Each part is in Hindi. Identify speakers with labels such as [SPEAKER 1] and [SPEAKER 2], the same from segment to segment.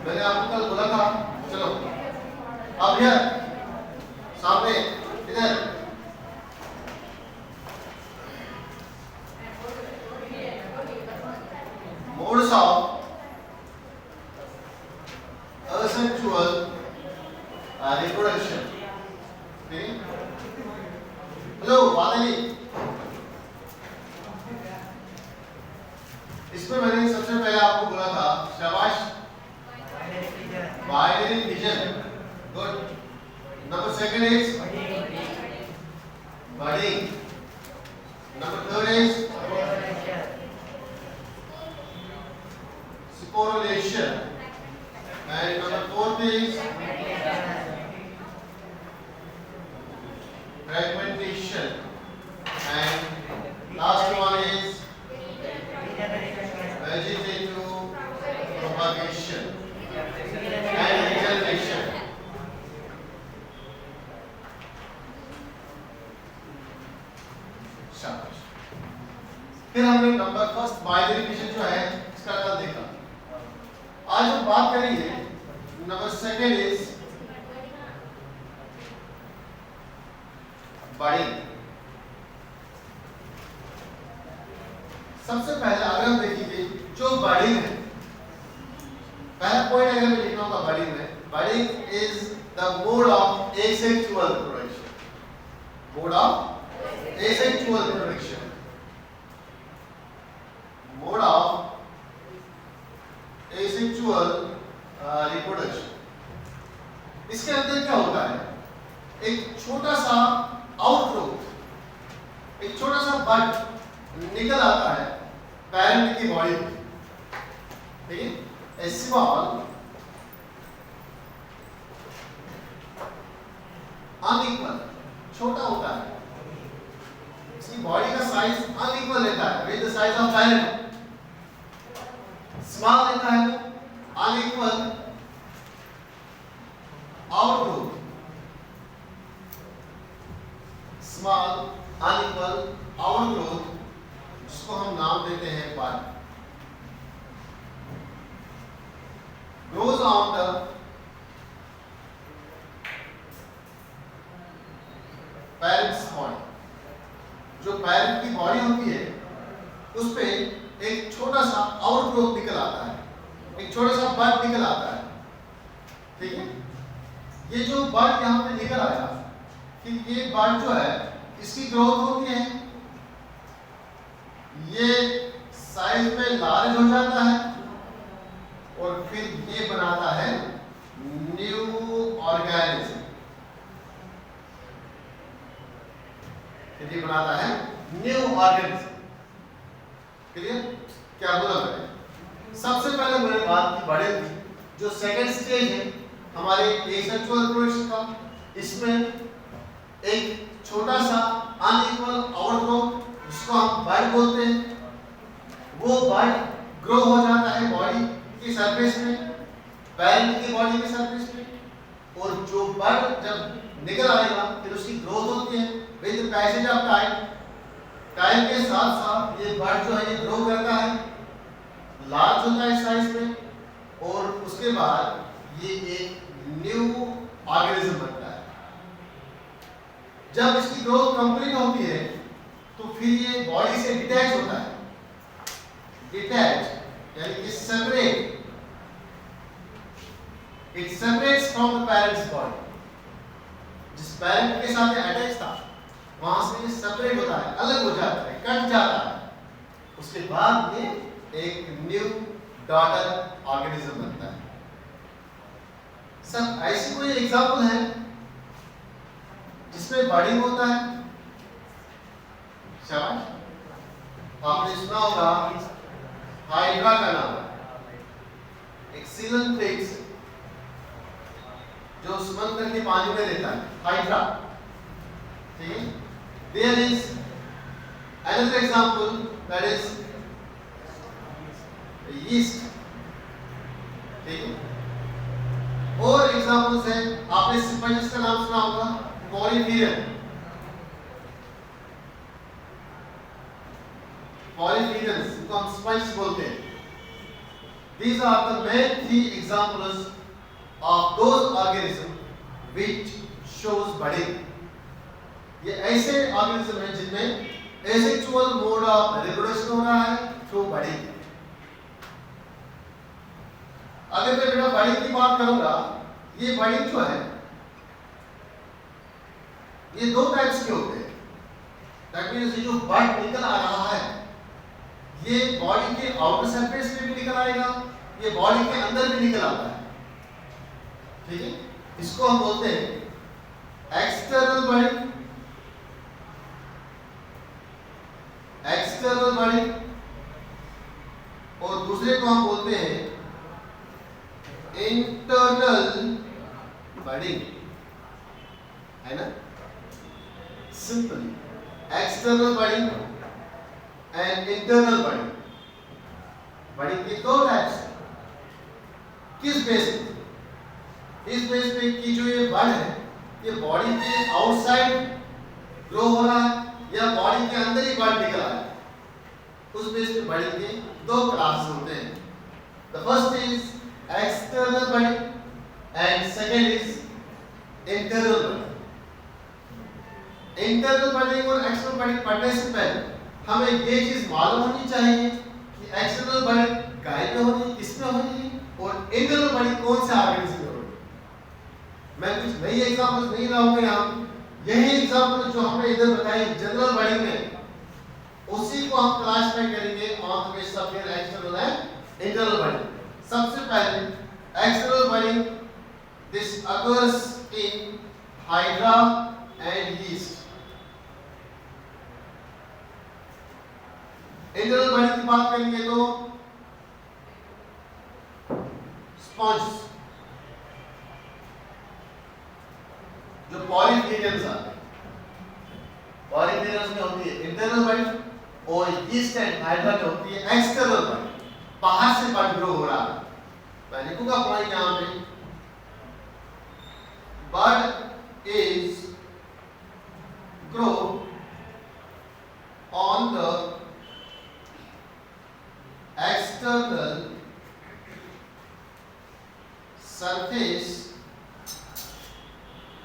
[SPEAKER 1] मैंने आपको कल बोला था। चलो अब यार सामने इधर modes of asexual reproduction। Hello बादली, इसमें मैंने सबसे पहले आपको बोला था शाबाश binary fission, good. Number second is budding, number third is sporulation, and number fourth is fragmentation, and last one is vegetative propagation and regeneration। शाबाश। फिर हमने नंबर फर्स्ट बाइनरी फिजन जो है इसका कल देखा। आज हम बात करेंगे नंबर सेकंड इज बडिंग। सबसे पहले अगर हम देखेंगे जो बडिंग है, पहला पॉइंट अगर मैं लिखना होगा बडिंग में, budding is the mode of asexual reproduction, mode of asexual reproduction, mode of asexual reproduction. इसके अंदर क्या होता है, एक छोटा सा आउटग्रोथ, एक छोटा सा बड निकल आता है पैरेंट की बॉडी में, ठीक है। ए स्मॉल अनइक्वल, छोटा होता है, इसकी बॉडी का साइज अनइक्वल रहता है with the size of parent. Small रहता है, unequal outgrowth, small unequal outgrowth, जिसको हम नाम देते हैं bud, grows on the parents body. जो पेरेंट की बॉडी होती है उस पे एक छोटा सा आउटग्रोथ निकल आता है, एक छोटा सा बड निकल आता है, ठीक है। ये जो बड यहाँ पे निकल आया, कि ये बड जो है इसकी ग्रोथ होती है, ये साइज में लार्ज हो जाता है और फिर ये बनाता है न्यू ऑर्गेनिज्म, फिर ये बनाता है न्यू ऑर्गेनिज्म। क्लियर? क्या बोला मैंने? सबसे पहले मैंने बात की बड़े की, जो सेकंड स्टेज है हमारे एसेक्सुअल रिप्रोडक्शन का, इसमें एक छोटा सा अनइक्वल आउटग्रोथ, जिसको हम बड बोलते हैं, वो बड ग्रो हो जाता है बॉडी की सरफेस में, पेरेंट की बॉडी की सरफेस में, और जो बड जब निकल आएगा फिर उसकी ग्रोथ होती है with passage of time. Time के साथ साथ ये बड जो है ये ग्रो करता है, लार्ज होता है साइज में, और उसके बाद ये एक न्यू ऑर्गेनिज्म बनता है। जब इसकी ग्रोथ कंप्लीट होती है तो फिर ये बॉडी से डिटैच होता है, डिटैच यानी कि separate, it separates from the parents body. जिस पेरेंट के साथ अटैच था वहां से ये सेपरेट होता है, अलग हो जाता है, कट जाता है, उसके बाद ये एक न्यू डॉटर ऑर्गेनिज्म बनता है। सब ऐसी कोई एग्जांपल है जिसमें बडिंग होता है? शाबाश। आपने सुना होगा हाइड्रा का नाम, एक सीलन फिक्स जो समुद्र के पानी में रहता है, हाइड्रा, ठीक है। There is another example, that is yeast, ठीक है। और एग्जांपल्स हैं, आपने स्पंज का नाम सुना होगा, पॉलीफिरन, पॉलीफिरन को हम स्पंज बोलते हैं, These are the main three examples of those organisms which shows budding. ये ऐसे ऑर्गेनिज्म हैं जिनमें एसेक्सुअल मोड ऑफ रिप्रोडक्शन हो रहा है थ्रू बडिंग। अगर मैं बेटा बडिंग की बात करूंगा, ये बडिंग जो है ये दो टाइप्स के होते हैं। दैट मींस ये जो बड निकल आ रहा है ये बॉडी के आउटर सरफेस पे भी निकल आएगा, ये बॉडी के अंदर भी निकल आता है। ठीक है, इसको हम बोलते हैं एक्सटर्नल बडिंग, एक्सटर्नल बडिंग, और दूसरे को हम बोलते हैं इंटरनल बडिंग, है ना। Simply external budding and internal budding, budding के दो टाइप्स हैं। किस बेस पे? इस बेस पे कि जो ये बड है ये बॉडी के आउटसाइड ग्रो हो रहा है या बॉडी के अंदर ही बड निकल रहा है, उस बेस पे बडिंग के दो क्लास होते हैं। The first is external budding and second is internal budding. Internal budding और एक्सटर्नल बडिंग पढ़ने से पहले हमें ये चीज मालूम होनी चाहिए कि एक्सटर्नल बडिंग गाय में होनी है, किसमें होनी है, और इंटरनल बडिंग कौन से ऑर्गेनिज्म में होनी है। मैं कुछ नई एग्जांपल्स नहीं लाऊंगा यहाँ, यही एग्जांपल जो हमने इधर बताई जनरल बडिंग में उसी को हम क्लासिफाई करेंगे on the basis of external and internal budding. सबसे पहले external budding, this occurs in hydra and yeast. Internal budding की बात करेंगे तो स्पॉन्ज, जो पॉलीफेनियल्स आते हैं, पॉलीफेनियल्स में होती है इंटरनल बडिंग, और यीस्ट एंड हाइड्रा में होती है एक्सटर्नल बडिंग, बाहर से बड ग्रो हो रहा है। मैं लिखूंगा पॉइंट यहां पे, bud is grow on the external surface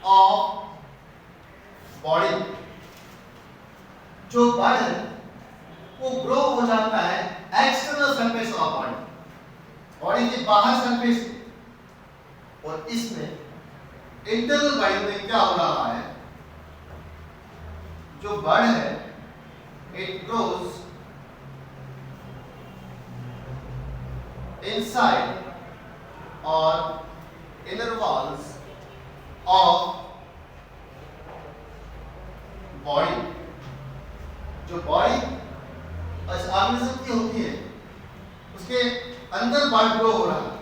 [SPEAKER 1] of body। जो बड है वो ग्रो हो जाता है external surface of body, body के बाहर सरफेस, और इसमें इंटरनल बॉडी में क्या हो रहा है, जो बड है it grows inside or inner walls of body। जो बॉडी इस ऑर्गेनिज्म की होती है उसके अंदर बड ग्रो हो रहा है।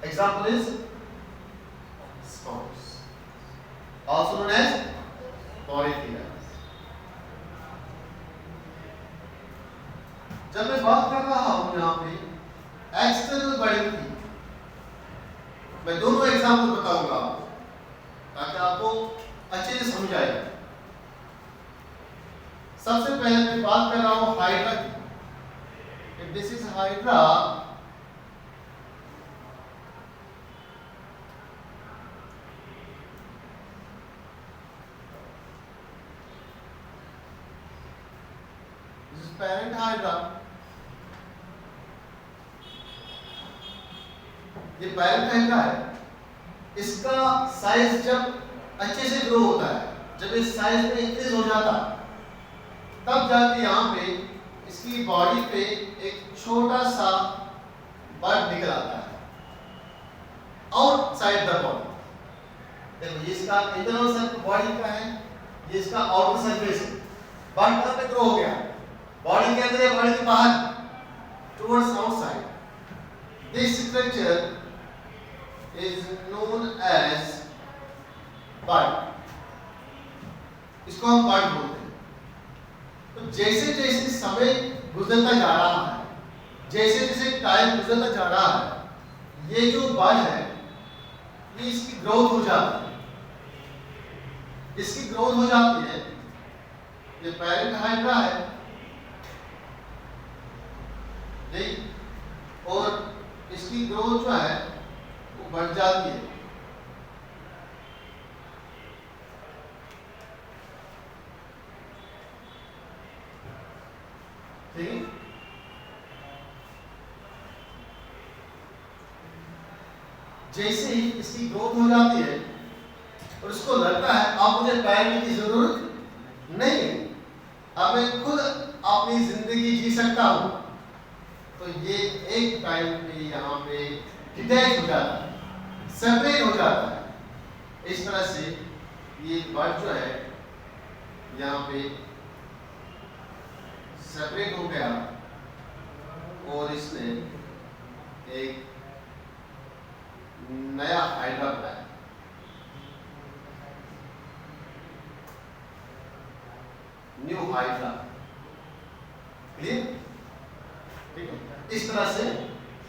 [SPEAKER 1] Example is sponge, also known as polyphenols। जब मैं बात कर रहा हूं यहाँ पे एक्सटर्नल बडिंग की, मैं दोनों एग्जांपल बताऊंगा आपको ताकि आपको अच्छे से समझ आए। सबसे पहले मैं बात कर रहा हूं हाइड्रा की। This is hydra, parent hydra, ये पैरेंट हाइड्रा है। इसका साइज जब अच्छे से ग्रो होता है, जब इस साइज में इंक्रीज हो जाता तब जाके यहाँ पे इसकी बॉडी पे एक छोटा सा बड निकल आता है आउटसाइड द बॉडी। देखो ये इसका इंटरनल सरफेस बॉडी का है, ये इसका आउटर सरफेस है। बड कहाँ पे ग्रो हो गया, बॉडी के अंदर या बॉडी के बाहर, towards outside. This structure is known as bud, इसको हम बड बोलते हैं। तो जैसे जैसे समय गुजरता जा रहा है, जैसे जैसे टाइम गुजरता जा रहा है, ये जो बड है ये इसकी ग्रोथ हो जाती है, इसकी ग्रोथ हो जाती है। ये पैरेंट हाइड्रा है, इसकी ग्रोथ जो है वो बढ़ जाती है। ठीक है, जैसे ही इसकी ग्रोथ हो जाती है और उसको लगता है अब मुझे पेरेंट की जरूरत नहीं है, अब मैं खुद अपनी जिंदगी जी सकता हूं, तो ये एक टाइम पे यहाँ पे डिटैच हो जाता है, सेपरेट हो जाता है। इस तरह से ये बर्ड जो है यहाँ पे सेपरेट हो गया और इसने एक नया हाइड्रा बनाया। New hydra, clear? ठीक है, इस तरह से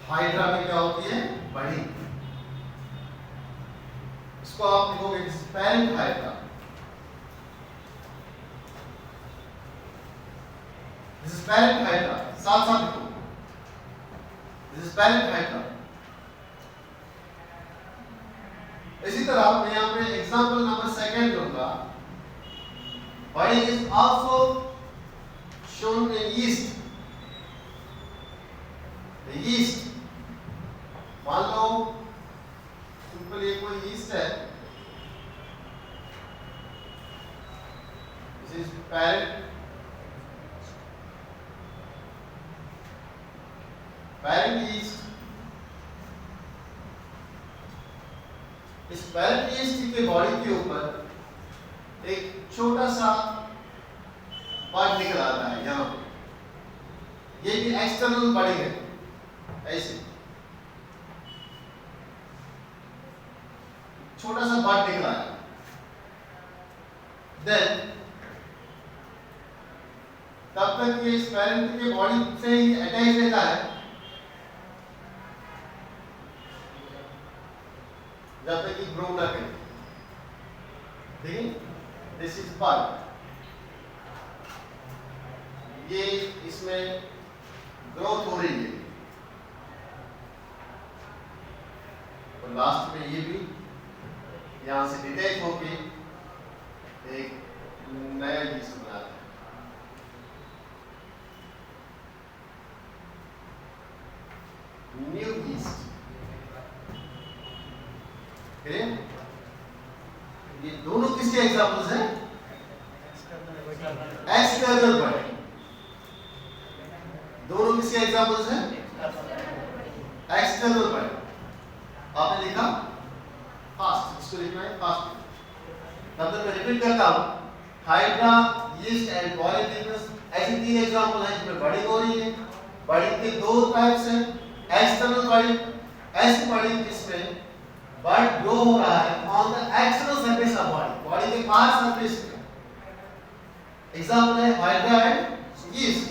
[SPEAKER 1] हाइड्रा में क्या होती है, बड़ी। इसको आप लिखोगे parent hydra, this is parent hydra, साथ साथ लिखो, दिस इज पेरेंट हाइड्रा। इसी तरह मैं यहाँ पे एग्जांपल नंबर सेकंड दूंगा। Body is also shown in yeast. The yeast, मान लो सिंपल ये कोई yeast है, this is parent yeast। इस parent yeast के बॉडी के ऊपर एक छोटा सा पार्ट निकल आता है यहाँ पे, ये भी एक्सटर्नल बॉडी है, ऐसे छोटा सा पार्ट निकला है। देन तब तक ये इस पेरेंट के बॉडी से ही अटैच रहता है जब तक कि ग्रो ना करे। देखिए, दिस इज पार्ट, ये इसमें ग्रोथ हो रही है और लास्ट में ये भी यहां से डिटैच होके एक नया यीस्ट बनाता है। New yeast, clear? ये दोनों किसके एग्जांपल्स हैं? External body. दोनों किसके एग्जांपल्स हैं? External body. आपने लिखा फास्ट, इसको लिखना है फास्ट। तब तक मैं रिपीट करता हूं, हाइड्रा, यीस्ट एंड पॉलीफेनस ऐसे तीन एग्जांपल हैं जिसमें बॉडी हो रही है। बॉडी के दो टाइप्स हैं, एक्सटर्नल बॉडी, ऐसी बॉडी जिसमें बर्ड ग्रो हो रहा है on the external surface of body, body के बाहर सरफेस पे। एग्जांपल है हाइड्रा एंड यीस्ट।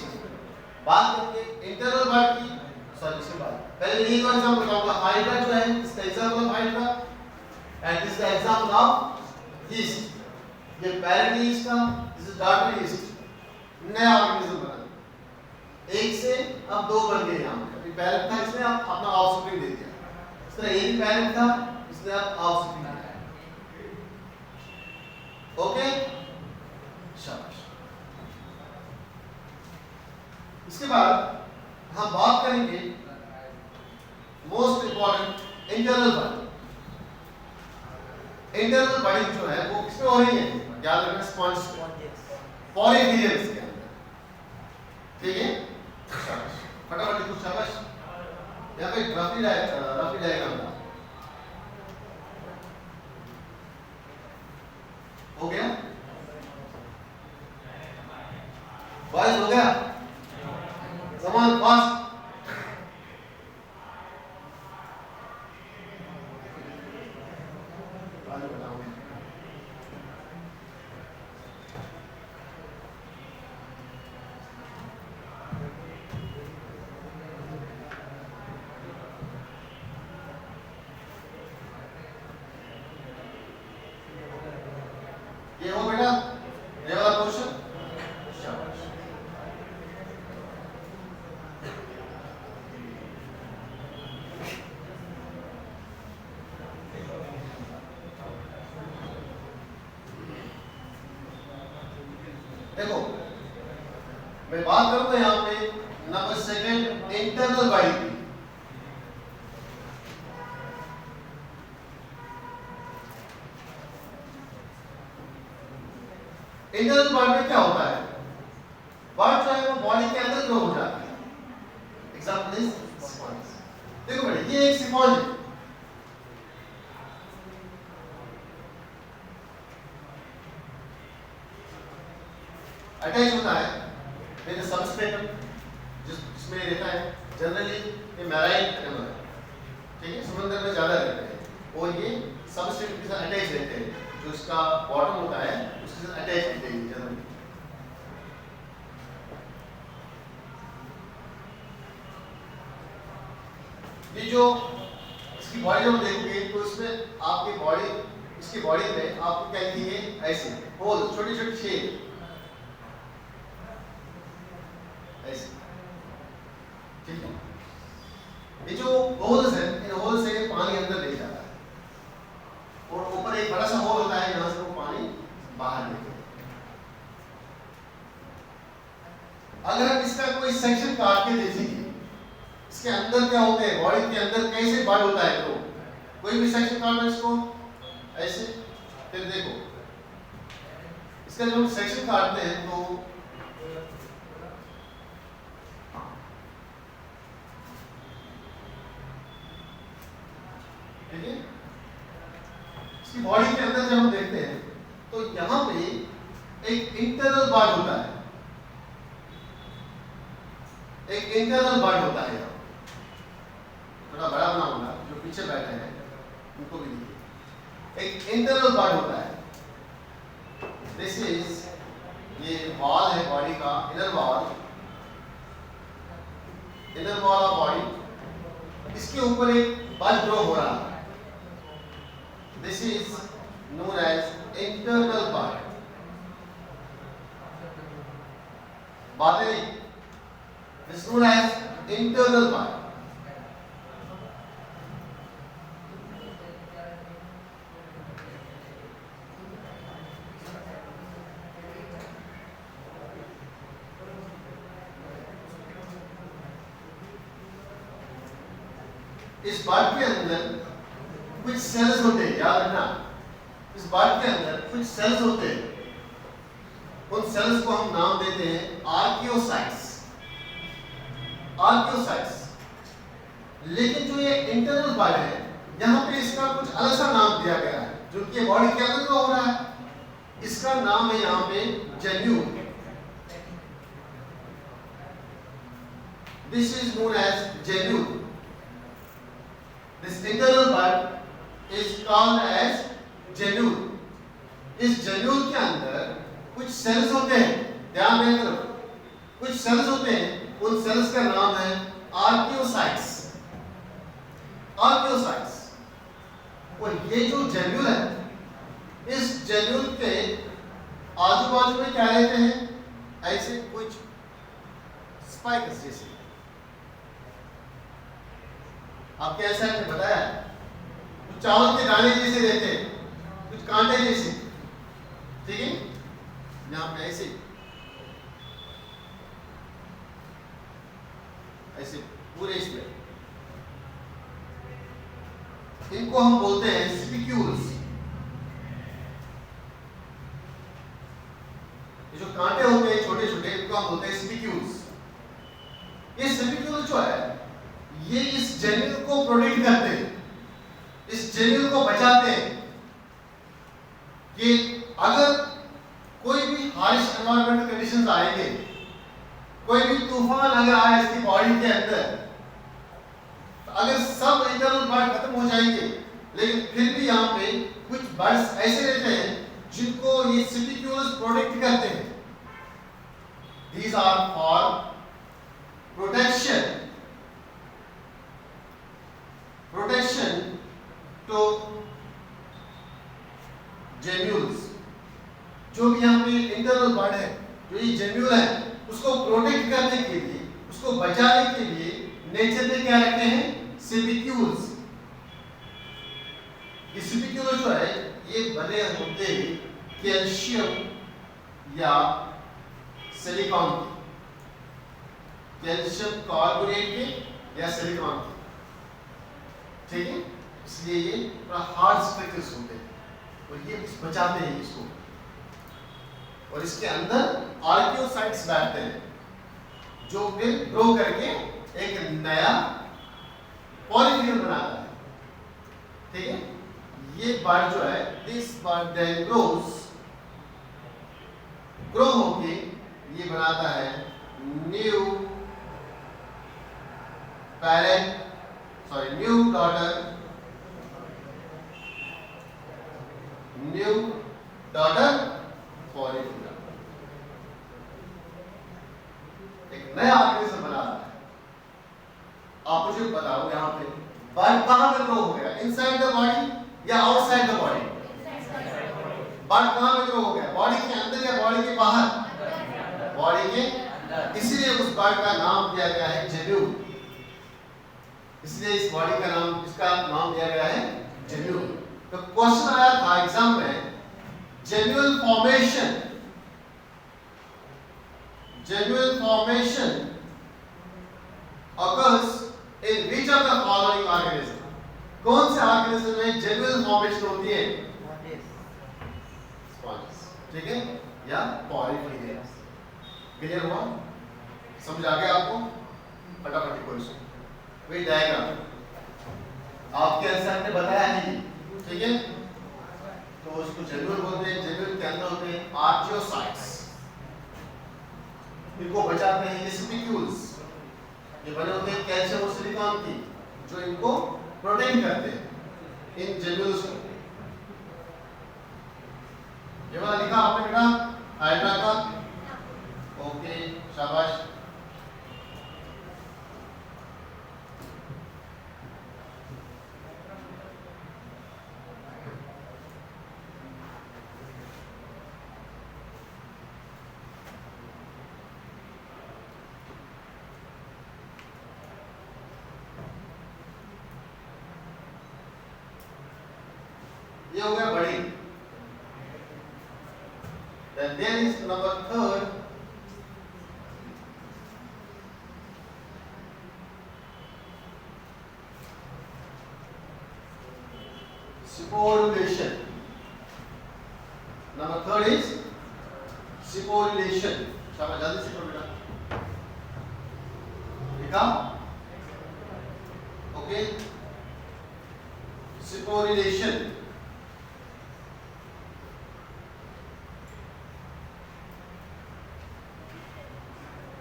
[SPEAKER 1] बात करके इंटरनल बर्ड की, सॉरी इसके बाद पहले ये तो एग्जांपल बताऊंगा। हाइड्रा जो है इसका example of hydra and this is the example of yeast. ये पेरेंट यीस्ट का, दिस इज डॉटर यीस्ट। नया ऑर्गेनिज्म बना, एक से अब दो बन गए। यहाँ पे पेरेंट था, इसने अपना ऑफस्प्रिंग दे दिया। इस तरह ये भी पेरेंट था, इसने अब ऑफस्प्रिंग दिया। ओके, शाबाश। इसके बाद हम बात करेंगे most important internal body. Internal body जो है वो किसमें हो रही है? याद रखना, स्पॉन्ज, पॉलीफिलियम्स के अंदर। ठीक है, शाबाश, फटाफट लिखो, शाबाश। यहाँ पे रफी डायग्राम था, हो गया? बॉयज हो गया? समान फास्ट। ये हो बेटा, ये वाला क्वेश्चन, शाबाश। देखो मैं बात करूंगा यहाँ पे नंबर सेकंड इंटरनल बॉडी की। इंटरनल बॉडी में क्या होता है? बॉडी जो है वो बॉडी के अंदर ग्रो हो जाता है। Example is sponge. देखो बेटा ये एक स्पॉन्ज है, अटैच होता है विद सबस्ट्रेटम जिसमें रहता है। जनरली ये मैराइन एनिमल है, ठीक है, समुद्र में ज्यादा रहते हैं और ये सबस्ट्रेटम के साथ अटैच रहते हैं। जो इसका बॉटम होता है उसके साथ अटैच रहते हैं जनरली। ये जो इसकी बॉडी जब देखोगे तो इसमें आपकी बॉडी, इसकी बॉडी में आपको क्या दिखेंगे ऐसे होल, छोटे छोटे छेद ऐसे, ठीक है। ये जो होल्स है इन होल से पानी अंदर ले जाता है और ऊपर एक बड़ा सा होल होता है जहां से वो पानी बाहर निकलता है। अगर हम इसका कोई सेक्शन काट के देखेंगे इसके अंदर क्या होते हैं, बॉडी के अंदर कैसे बर्ड होता है, तो कोई भी सेक्शन काटो इसको ऐसे, फिर देखो इसका जब हम सेक्शन काटते हैं तो ठीक है, इसकी बॉडी के अंदर जब हम देखते हैं तो यहां पे एक इंटरनल बर्ड होता है, एक इंटरनल बर्ड होता है। थोड़ा बड़ा बना होगा, जो पीछे बैठे हैं उनको भी देखिए, एक इंटरनल बर्ड होता है। दिस इज ये वॉल है बॉडी का, inner wall, inner wall of body. इसके ऊपर एक बर्ड ग्रो हो रहा है। This is known as internal bird. बातें नहीं, this known as internal bird. इस बर्ड के अंदर कुछ सेल्स होते हैं, याद रखना, इस बर्ड के अंदर कुछ सेल्स होते हैं। उन सेल्स को हम नाम देते हैं आर्कियोसाइट्स, आर्कियोसाइट्स। लेकिन जो ये इंटरनल बर्ड है यहाँ पे इसका कुछ अलग सा नाम दिया गया है, जो कि बॉडी के अंदर हो रहा है। इसका नाम है यहाँ पे gemmule. This is known as gemmule. This internal bud is called as genule. इस जेन्यूल के अंदर कुछ सेल्स होते हैं, ध्यान दें करो, कुछ सेल्स होते हैं, उन सेल्स का नाम है आर्कियोसाइट्स, आर्कियोसाइट्स। और ये जो जेन्यूल है, इस जेन्यूल के आजू बाजू में क्या रहते हैं, ऐसे कुछ स्पाइक्स जैसे, आपके ऐसा है बताया, कुछ चावल के दाने जैसे रहते हैं, कुछ कांटे जैसे, ठीक है, यहाँ पे ऐसे ऐसे पूरे इसमें, इनको हम बोलते हैं स्पिक्यूल्स। ये जो कांटे होते हैं छोटे छोटे, इनको हम बोलते हैं स्पिक्यूल्स। ये स्पिक्यूल जो है ये इस जेन्यूल को प्रोटेक्ट करते हैं, इस जेन्यूल को बचाते हैं कि अगर कोई भी हार्श एनवायरमेंटल कंडीशंस आएंगे, कोई भी तूफान अगर आए इसकी बॉडी के अंदर, तो अगर सब इंटरनल बर्ड खत्म हो जाएंगे, लेकिन फिर भी यहाँ पे कुछ बर्ड्स ऐसे रहते हैं जिनको ये स्पिक्यूल्स प्रोटेक्ट करते हैं। These are for protection, protection to gemmules। जो भी यहाँ पे इंटरनल बर्ड है, जो ये जेन्यूल है, उसको प्रोटेक्ट करने के लिए, उसको बचाने के लिए नेचर ने क्या रखे हैं, स्पिक्यूल्स। ये स्पिक्यूल जो है ये बने होते हैं कैल्शियम या सिलिकॉन की, कैल्शियम कार्बोनेट की या सिलिकॉन की, ठीक है। इसलिए ये थोड़ा हार्ड स्ट्रक्चर्स होते हैं और ये बचाते हैं इसको, और इसके अंदर आर्कियोसाइट्स बैठते हैं जो फिर ग्रो करके एक नया पॉलीफिल बनाता है, ठीक है। ये बर्ड जो है, दिस बर्ड देन ग्रो होके ये बनाता है new parent, sorry new daughter पॉलीफिला, एक नया ऑर्गेनिज्म बना रहा है। आप मुझे बताओ यहाँ पे बर्ड कहाँ पे ग्रो हो गया, इनसाइड द बॉडी या आउटसाइड द बॉडी? बर्ड कहाँ पे ग्रो हो गया, बॉडी के अंदर या बॉडी के बाहर? बॉडी के, इसीलिए उस बर्ड का नाम दिया गया है जेब्यूल। इसलिए इस बॉडी का नाम, इसका नाम दिया गया है जेब्यूल। तो क्वेश्चन आया था एग्जाम में, जेब्यूल formation occurs in which of the following organism? कौन से ऑर्गेनिज्म में जेब्यूल फॉर्मेशन होती है? स्पॉन्जेस, ठीक है, या पॉलीफिलिया। क्लियर हुआ, समझ आ गया आपको? फटाफट कोई सुन, वही डायग्राम आपके आंसर ने बताया है, ठीक है। तो उसको जेब्यूल बोलते हैं। जेब्यूल के अंदर होते हैं आर्कियोसाइट्स, इनको बचाते हैं ये स्पिक्यूल्स, ये बने होते हैं कैल्शियम और सिलिकॉन की, जो इनको प्रोटेक्ट करते हैं इन जेब्यूल्स को। ये वाला लिखा आपने बेटा हाइड्रा का? ओके, शाबाश। ये हो गया बड़ी। Then there is number third, sporulation. Number third is sporulation. शाबाश, जल्दी से पढ़ो बेटा, लिखा? Okay, sporulation।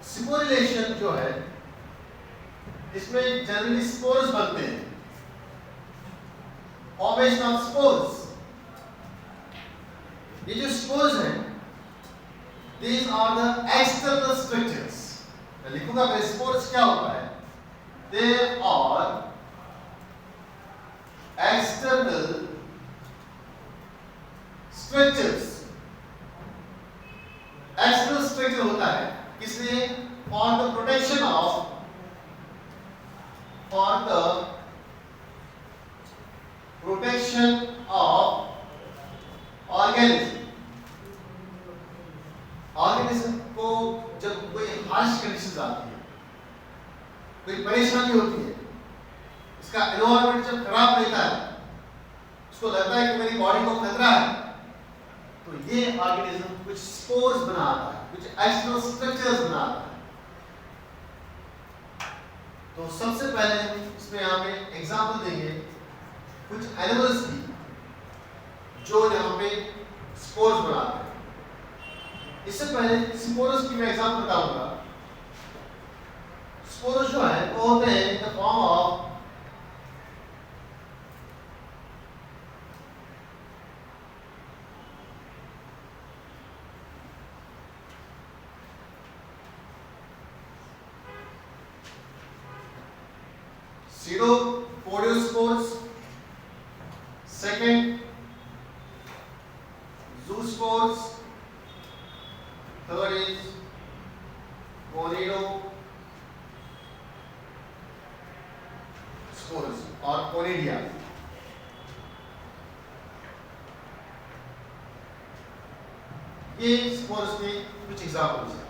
[SPEAKER 1] स्पोरिलेशन जो है, इसमें जनरली स्पोर्स बनते हैं, फॉर्मेशन ऑफ स्पोर्स। ये जो स्पोर्स हैं, these are the external structures। मैं लिखूंगा मैं स्पोर्स क्या होता है, they are external structures। External structure होता है किस लिए? for the protection of organism को जब कोई हार्श कंडीशंस आती है, कोई परेशानी होती है, इसका एनवायरनमेंट जब खराब रहता है, उसको लगता है कि मेरी बॉडी को खतरा है, तो ये ऑर्गेनिज्म कुछ स्पोर्स बनाता है, कुछ एक्सटर्नल स्ट्रक्चर्स बनाता है। तो सबसे पहले इसमें यहाँ पे एग्जांपल देंगे कुछ एनिमल्स की जो यहाँ पे स्पोर्स बनाते हैं। इससे पहले स्पोर्स की मैं एग्जांपल बताऊंगा। स्पोर्स जो है वो होते हैं in the form of pseudopodospores, second zoospores, third is conidospores or conidia। ये स्पोर्स के कुछ एग्जांपल्स हैं।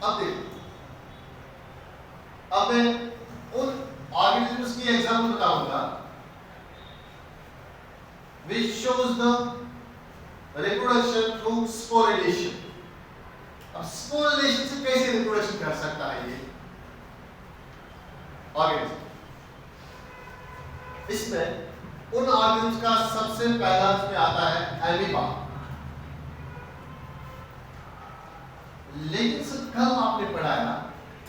[SPEAKER 1] अब देखिए, अब मैं उन ऑर्गेनिजम्स की एग्जांपल बताऊंगा which shows the reproduction through sporulation. अब sporulation से कैसे रिप्रोडक्शन कर सकता है ये ऑर्गेनिज्म? इसमें उन ऑर्गेनिज्म का सबसे पहला इसमें आता है एमीबा। लेकिन सर कल आपने पढ़ाया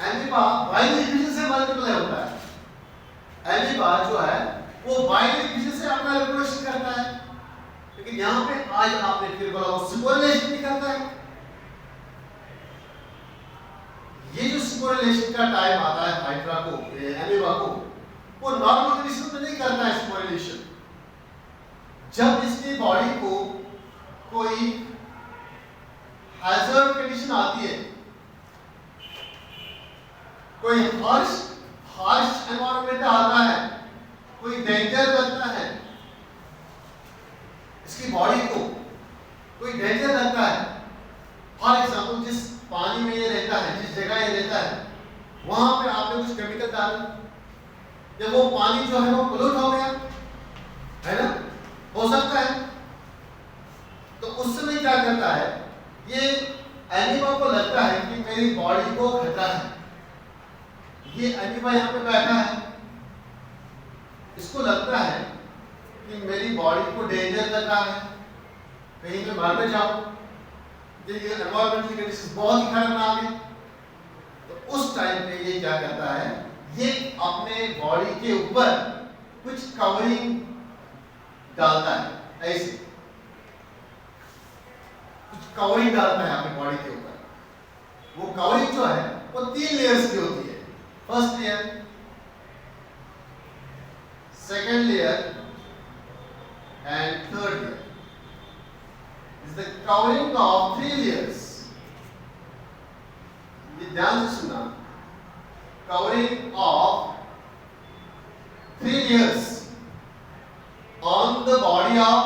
[SPEAKER 1] एमीबा बाइनरी फिशन से मल्टीप्लाई होता है। एमीबा जो है वो बाइनरी फिशन से अपना रिप्रोडक्शन करता है, लेकिन यहाँ पे आज आपने फिर बोला वो स्पोरुलेशन भी करता है। ये जो स्पोरुलेशन का टाइम आता है हाइड्रा को, एमीबा को, वो नॉर्मल कंडीशन में नहीं करता है स्पोरुलेशन। जब इसकी बॉडी को कोई हैजर्ड कंडीशन आती है, कोई हार्श एनवायरनमेंट आता है, कोई डेंजर लगता है, इसकी बॉडी को कोई डेंजर लगता है, फॉर एग्जाम्पल जिस पानी में ये रहता है, जिस जगह ये रहता है, वहां पे आपने कुछ केमिकल डाला, या वो पानी जो है वो पोल्यूट हो गया है ना, हो सकता है। तो उस समय क्या करता है, ये एनीमा को लगता है कि मेरी बॉडी को खतरा है, ये एनीमा यहाँ पे बैठा है, इसको लगता है कि मेरी बॉडी को डेंजर लग रहा है, कहीं मैं मर न जाऊं, ये एनवायरमेंट की कंडीशन बहुत ही खतरनाक है। तो उस टाइम पे ये क्या करता है, ये अपने बॉडी के ऊपर कुछ कवरिंग डालता है, ऐसे कुछ कवरिंग डालता है अपने बॉडी के ऊपर। वो कवरिंग जो है वो 3 लेयर्स की होती है, first layer, second layer and third layer. Is the covering of 3 layers. ये ध्यान से सुनना, covering of 3 layers on the body of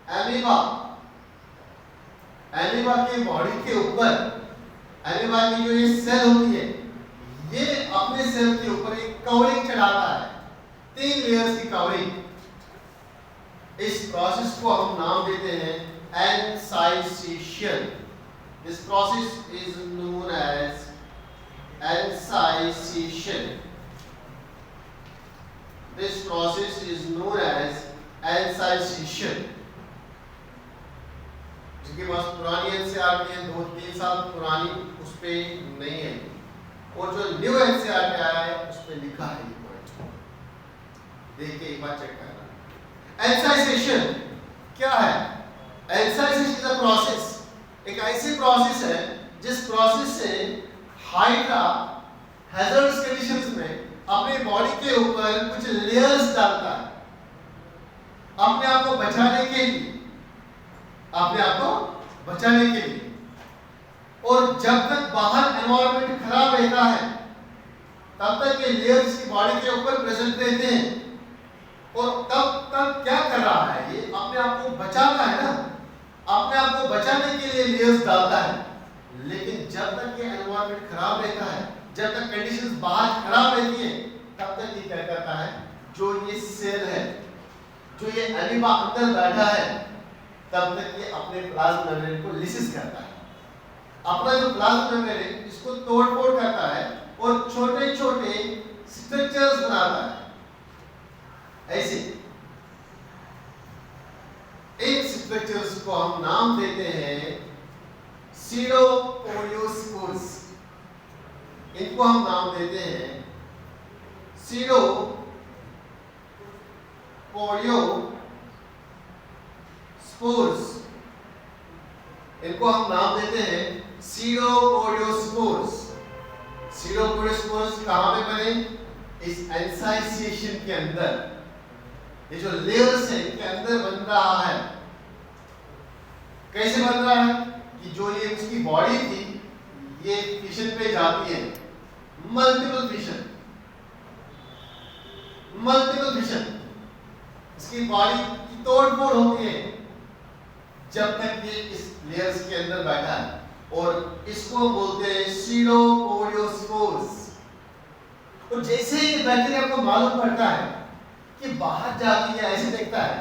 [SPEAKER 1] amoeba. amoeba के बॉडी के ऊपर amoeba की जो ये सेल होती है, ये अपने सेल के ऊपर एक कवरिंग चढ़ाता है, 3 लेयर्स की कवरिंग। इस प्रोसेस को हम नाम देते हैं encystation. This process is known as encystation. This process is known as encystation. जिनके पास पुरानी एनसीईआरटी है, 2-3 साल पुरानी, उस पे नहीं है, और जो न्यू एनसीईआरटी आया है उस पे लिखा है ये पॉइंट, देख के एक बार चेक करना। एनसाइसेशन क्या है? एनसाइसेशन इज अ प्रोसेस, एक ऐसी प्रोसेस है जिस प्रोसेस से हाइड्रा हैजर्डस कंडीशंस में अपने बॉडी के ऊपर कुछ लेयर्स डालता है अपने आप को बचाने के लिए, अपने आप को बचाने के लिए। और जब तक बाहर एनवायरनमेंट खराब रहता है तब तक ये लेयर्स की बॉडी के ऊपर प्रेजेंट रहते हैं, और तब तक क्या कर रहा है, ये अपने आप को बचाता है ना, अपने आप को बचाने के लिए लेयर्स डालता है। लेकिन जब तक ये एनवायरनमेंट खराब रहता है, जब तक कंडीशंस बाहर खराब रहती है, तब तक ये क्या करता है, जो ये सेल है, जो ये एनीमा अंदर बैठा है, तब तक ये अपने प्लाज्मा मेम्ब्रेन को लिसिस करता है, अपना जो प्लाज्मा मेम्ब्रेन है इसको तोड़-फोड़ करता है और छोटे-छोटे स्ट्रक्चर्स बनाता है। ऐसे इन स्ट्रक्चर्स को हम नाम देते हैं सीरोपोडियोस्पोर्स। इनको हम नाम देते हैं सीरोपोडियोस्पोर्स। इनको हम नाम देते हैं सीरोपोडियोस्पोर्स। सीरोपोडियोस्पोर्स कहां पे बने? इस एनसाइसेशन के अंदर। ये जो लेयर्स है इनके अंदर बन रहा है। कैसे बन रहा है कि जो ये उसकी बॉडी थी, ये फिशन पे जाती है, मल्टीपल फिशन, इसकी बॉडी की तोड़-फोड़ होती है जब तक ये इस लेयर्स के अंदर बैठा है। और इसको बोलते हैं सीडोपोडियोस्पोर्स। और जैसे ही बैक्टीरिया को मालूम पड़ता है कि बाहर जाके या ऐसे देखता है,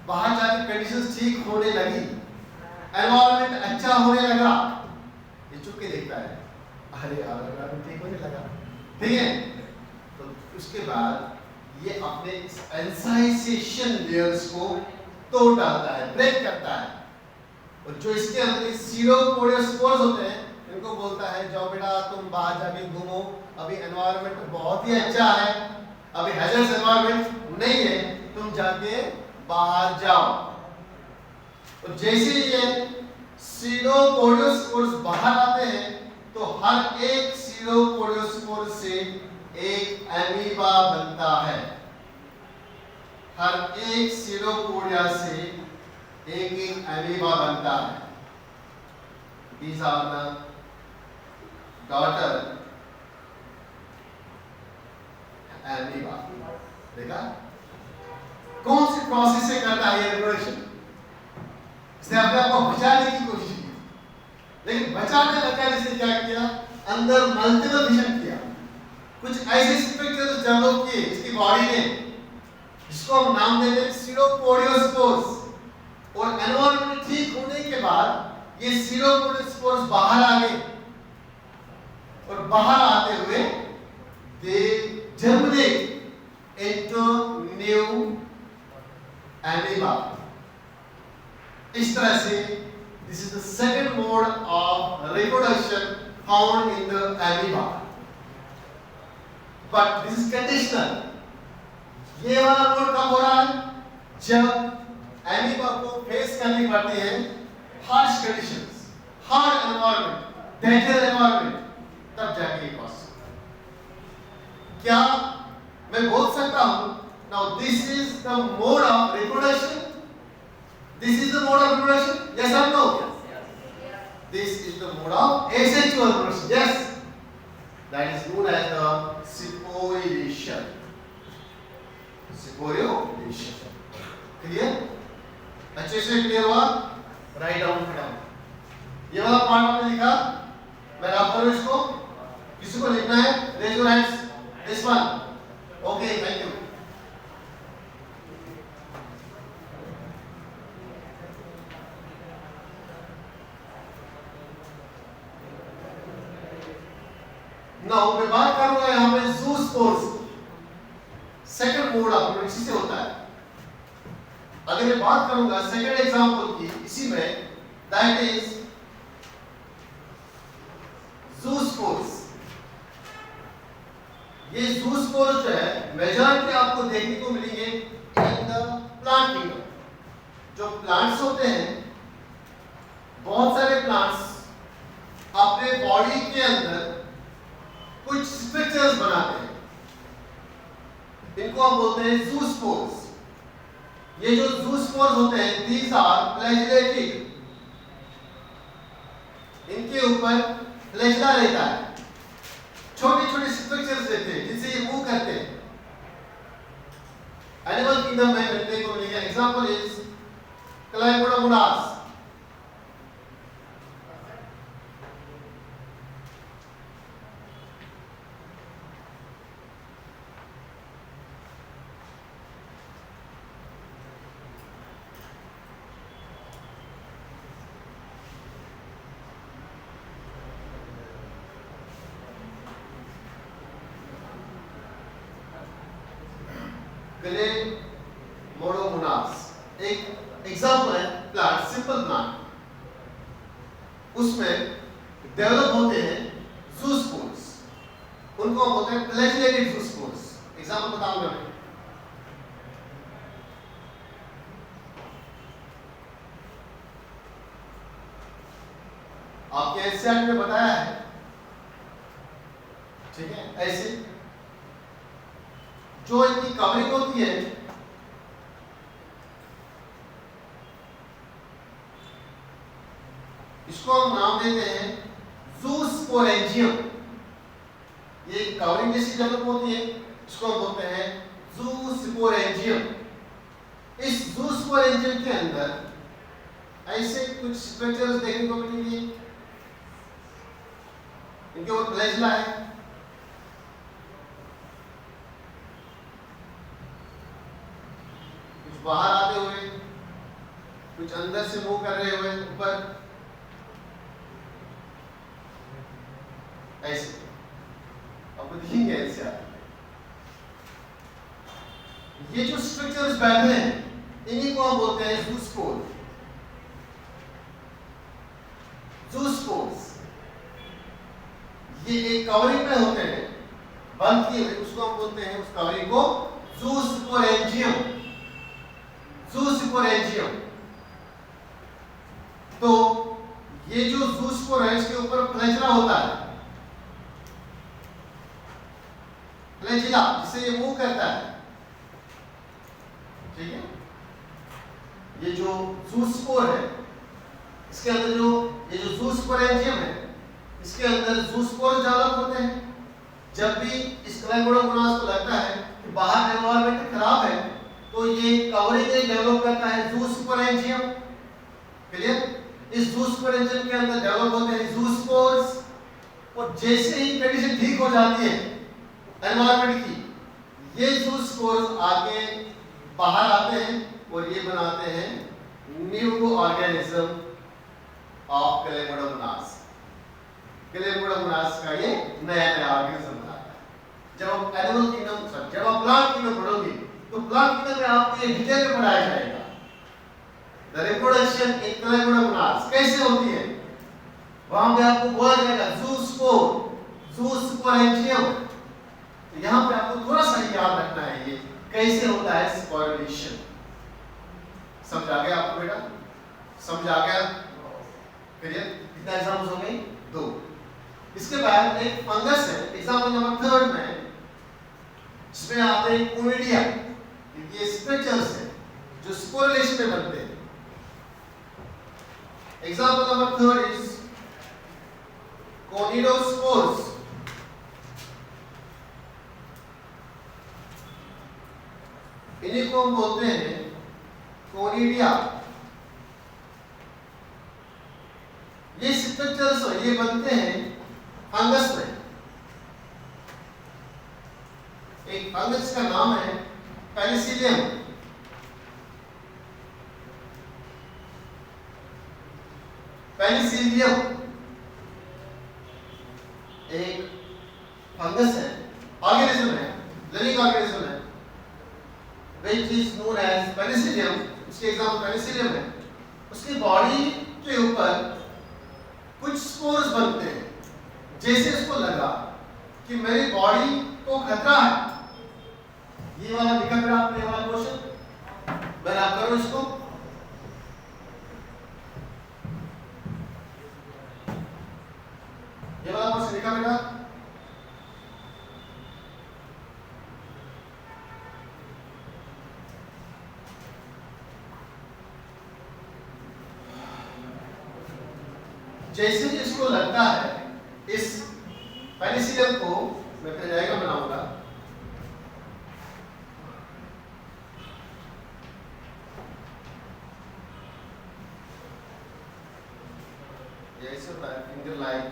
[SPEAKER 1] बाहर जाके कंडीशंस ठीक होने लगी, एनवायरनमेंट अच्छा होने लगा, ये चुप के देखता है, अरे यार एनवायरनमेंट ठीक होने लगा, ठीक है। तो उसके बाद ये अपने एंसाइजेशन लेयर्स को तोड़ डालता है, ब्रेक करता है, और जो इसके अंदर सीडोपोडियोस्पोर्स होते हैं इनको बोलता है जाओ बेटा तुम बाहर जाके घूमो, अभी एनवायरनमेंट बहुत ही अच्छा है, अभी हैजर्डस एनवायरनमेंट नहीं है, तुम जाके बाहर जाओ। और जैसे ये सीडोपोडियोस्पोर्स बाहर आते हैं तो हर एक सीडोपोडियोस्पोर से एक एमीबा बनता है, हर एक सीडोपोडिया से एक एक एमीबा बनता है। These are the daughter amoeba. देखा कौन सी प्रोसेस से करता है ये रिप्रोडक्शन? इसने अपने आप को बचाने की कोशिश की, लेकिन बचाने से क्या किया, अंदर मल्टीपल विजन किया, कुछ ऐसे स्ट्रक्चर्स डेवलप किए इसकी बॉडी ने जिसको हम नाम देते हैं सीडोपोडियोस्पोर्स। और एनवायरनमेंट ठीक होने के बाद ये सीडोपोडियोस्पोर्स बाहर आ गए, और बाहर आते हुए दे germinate into new amoeba। इस तरह से this is the second mode of reproduction found in the amoeba, but this is conditional। ये वाला मोड कब हो रहा है, जब एमीबा को फेस करनी पड़ती है harsh conditions, hard environment, danger environment, तब जाके ये पास। क्या मैं बोल सकता हूं now this is the mode of reproduction, this is the mode of reproduction, yes और no? This is the mode of asexual reproduction, yes, that is known as the sporulation। sporulation clear? अच्छे से क्लियर हुआ? राइट डाउन खड़ा। ये वाला पार्ट आपने लिखा, मैं रब करूं इसको, किसी को लिखना है raise your hands. This one, okay, thank you। Now मैं बात करूंगा यहाँ पे zoospores, सेकंड मोड ऑफ इसी से होता है। अगर मैं बात करूंगा सेकंड एग्जांपल की इसी में, that is zoospores। ये zoospores जो है मेजॉरिटी आपको देखने को मिलेंगे इन द प्लांट किंगडम। जो प्लांट्स होते हैं, बहुत सारे प्लांट्स अपने बॉडी के अंदर कुछ स्ट्रक्चर्स बनाते हैं, इनको हम बोलते हैं zoospores। ये जो zoospores होते हैं these are flagellated, इनके ऊपर फ्लैजिला रहता है, छोटे छोटे स्ट्रक्चर्स रहते हैं जिनसे ये मूव करते हैं। एनिमल किंगडम में देखने को मिलेगा, एग्जांपल इज क्लाइकोडोमोनास। क्लेमोडोमोनास एक एग्जांपल है प्लांट, सिंपल प्लांट, उसमें डेवलप होते हैं zoospores, उनको बोलते हैं flagellated zoospores। एग्जांपल बताऊंगा मैं। आपके एनसीईआरटी में बताया है, ठीक है। ऐसे जो इनकी कवरिंग होती है, इसको हम नाम देते हैं ज़ूस्पोरेंजियम। ये कवरिंग जैसी डेवलप होती है, इसको हम बोलते हैं ज़ूस्पोरेंजियम। इस ज़ूस्पोरेंजियम के अंदर ऐसे कुछ स्ट्रक्चर्स देखने को मिलेंगे, उनके ऊपर फ्लैजेला है, कुछ बाहर आते हुए, कुछ अंदर से मूव कर रहे हुए ऊपर, ऐसे आपको दिखेंगे ऐसे। ये जो स्ट्रक्चर्स बैठे हैं इन्हीं को हम बोलते हैं ज़ूस्पोर। ज़ूस्पोर्स ये एक कवरिंग में होते हैं, बंद किए हुए, उसको हम बोलते हैं, उस कवरिंग को ज़ूस्पोरेंजियम। ज़ूस्पोरेंजियम। तो ये जो ज़ूस्पोर है इसके ऊपर फ्लैजिला होता है, फ्लैजिला जिससे ये मूव करता है, ठीक है। ये जो ज़ूस्पोर है इसके अंदर जो ये जो ज़ूस्पोरेंजियम है इसके अंदर ज़ूस्पोर डेवलप होते हैं। जब भी इस क्लैम्बोडोमोनास को लगता है कि बाहर एनवायरनमेंट खराब है तो ये कवरिंग डेवलप करता है ज़ूस्पोरेंजियम। क्लियर? इस ज़ूस्पोरेंजियम के अंदर डेवलप होते हैं ज़ूस्पोर्स, और जैसे ही कंडीशन ठीक हो जाती है एनवायरनमेंट की, ये ज़ूस्पोर्स आके बाहर आते हैं और ये बनाते हैं न्यू ऑर्गेनिज्म ऑफ क्लैम्बोडोमोनास। क्लैम्बोडोमोनास का ये नया ऑर्गेनिज्म बनाता है। जब आप एनिमल किंगडम, जब आप प्लांट किंगडम पढ़ोगे तो प्लांट किंगडम में आपको ये डिटेल में पढ़ाया जाएगा द रिप्रोडक्शन इन क्लैम्बोडोमोनास कैसे होती है। वहां पे आपको बोला जाएगा ज़ूस्पोर, ज़ूस्पोरेंजियम। तो यहाँ पे आपको थोड़ा सा याद रखना है ये कैसे होता है स्पोरेशन। समझ आ गया आपको बेटा? समझ आ गया? क्लियर? कितना एग्जाम्पल्स हो गए? 2। इसके बाद एक फंगस है, एग्जाम्पल नंबर 3 में, जिसमें आते हैं कोनिडिया। ये स्ट्रक्चर्स है जो स्पोरेशन में बनते हैं। Example number 3 is conidiospores. इन्हीं को हम बोलते हैं कोनिडिया। ये स्ट्रक्चर्स ये बनते हैं फंगस में। एक फंगस का नाम है पेनिसिलियम। पेनिसिलियम एक फंगस है, ऑर्गेनिज्म है, लिविंग ऑर्गेनिज्म है, which is known as penicillium। उसके एग्जाम्पल पेनिसिलियम है। उसकी बॉडी के ऊपर कुछ स्पोर्स बनते हैं। जैसे इसको लगा कि मेरी बॉडी को खतरा है, ये वाला दिखा मेरा आपने ये वाला क्वेश्चन, मैं आप करो इसको, ये वाला क्वेश्चन दिखा बेटा। जैसे इसको लगता है, इस पेनिसिलियम को मैं फिर डायग्राम बनाऊंगा। जैसे होता है फिंगर लाइक,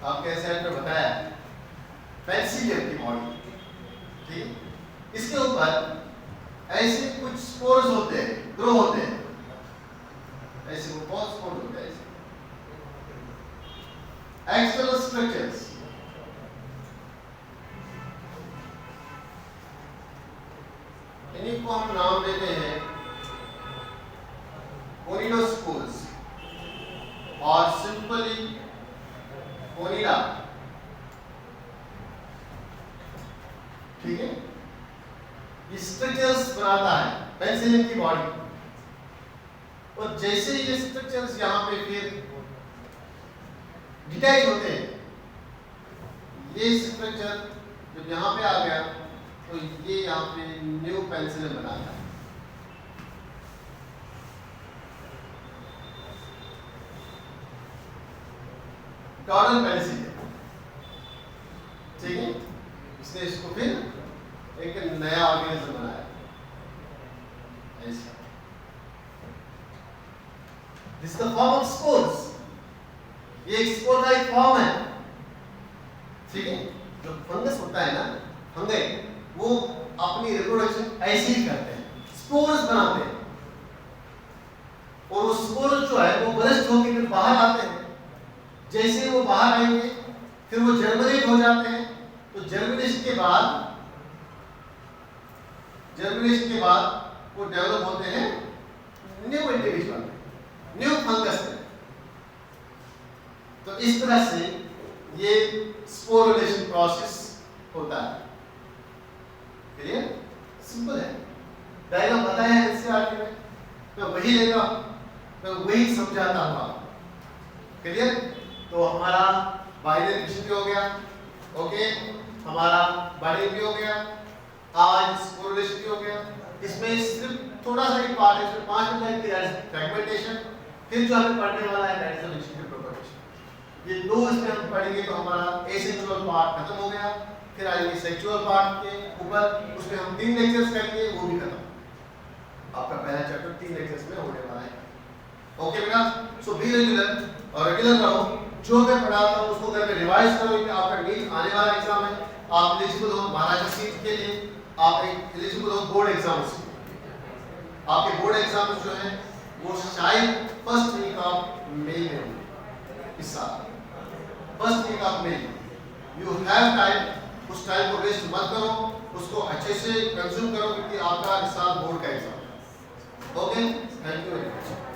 [SPEAKER 1] आपके सेट में बताया पेनिसिलियम की बॉडी, ठीक। इसके ऊपर ऐसे कुछ स्पोर्स होते हैं, ग्रो होते हैं, ऐसे वो बहुत स्पोर्स होते हैं ऐसे एक्सटर्नल स्ट्रक्चर्स। इन्हीं को हम नाम देते हैं कोनिडोस्पोर्स और सिंपली कोनिडा, ठीक है। ये स्ट्रक्चर्स बनाता है पेनिसिलियम की बॉडी, और जैसे ये स्ट्रक्चर्स यहाँ पे फिर डिटैच होते हैं, ये स्ट्रक्चर जब यहाँ पे आ गया तो ये यहाँ पे न्यू पेनिसिलियम बनाता है। डॉर्डन पेनिसिलियम, ठीक है। इसने इसको फिर एक नया ऑर्गेनिज्म बनाया। ऐसा। This the form of spores, ये एक स्पोर का एक फॉर्म है, ठीक है। जो फंगस होता है ना, फंगई, वो अपनी रिप्रोडक्शन ऐसे ही करते हैं, स्पोर्स बनाते हैं, और वो स्पोर्स जो है वो बरस्ट होकर फिर बाहर आते हैं। जैसे वो बाहर आएंगे फिर वो जर्मिनेट हो जाते हैं। तो जर्मिनेशन के बाद वो डेवलप होते हैं न्यू इंडिविजुअल, न्यू फंगस में। तो इस तरह से ये स्पोरुलेशन प्रोसेस होता है। क्लियर? सिंपल है, डायग्राम बताया है इससे आगे में, मैं वही लेगा, मैं वही समझाता हूँ आपको। क्लियर? तो हमारा बाइनरी डिवीजन भी हो गया, ओके, हमारा बॉडी भी हो गया, आज स्पोरुलेशन भी हो गया। इसमें सिर्फ थोड़ा सा एक पार्ट है, इसमें 5 मिनट की फ्रैगमेंटेशन, फिर जो हमें पढ़ने वाला है that is the vegetative propagation. ये दो इसमें हम पढ़ेंगे तो हमारा एसेक्सुअल पार्ट खत्म हो गया। फिर आएंगे सेक्सुअल पार्ट के ऊपर, उसमें हम 3 लेक्चर्स करेंगे, वो भी खत्म। आपका पहला चैप्टर 3 लेक्चर्स में होने वाला है। ओके बेटा, सो बी रेगुलर और रेगुलर रहो। जो मैं पढ़ाता हूँ उसको घर में रिवाइज करो, क्योंकि आपका नीट आने वाला एग्जाम है। आप एलिजिबल हो महाराजा सीट के लिए, आप एक एलिजिबल हो बोर्ड एग्जाम्स। आपके बोर्ड एग्जाम्स जो है वो शायद फर्स्ट वीक ऑफ मई में होंगे इस साल, first week of May. You have time, उस टाइम को वेस्ट मत करो, उसको अच्छे से कंज्यूम करो, क्योंकि आपका इस साल बोर्ड का एग्जाम है। Okay, thank you very much.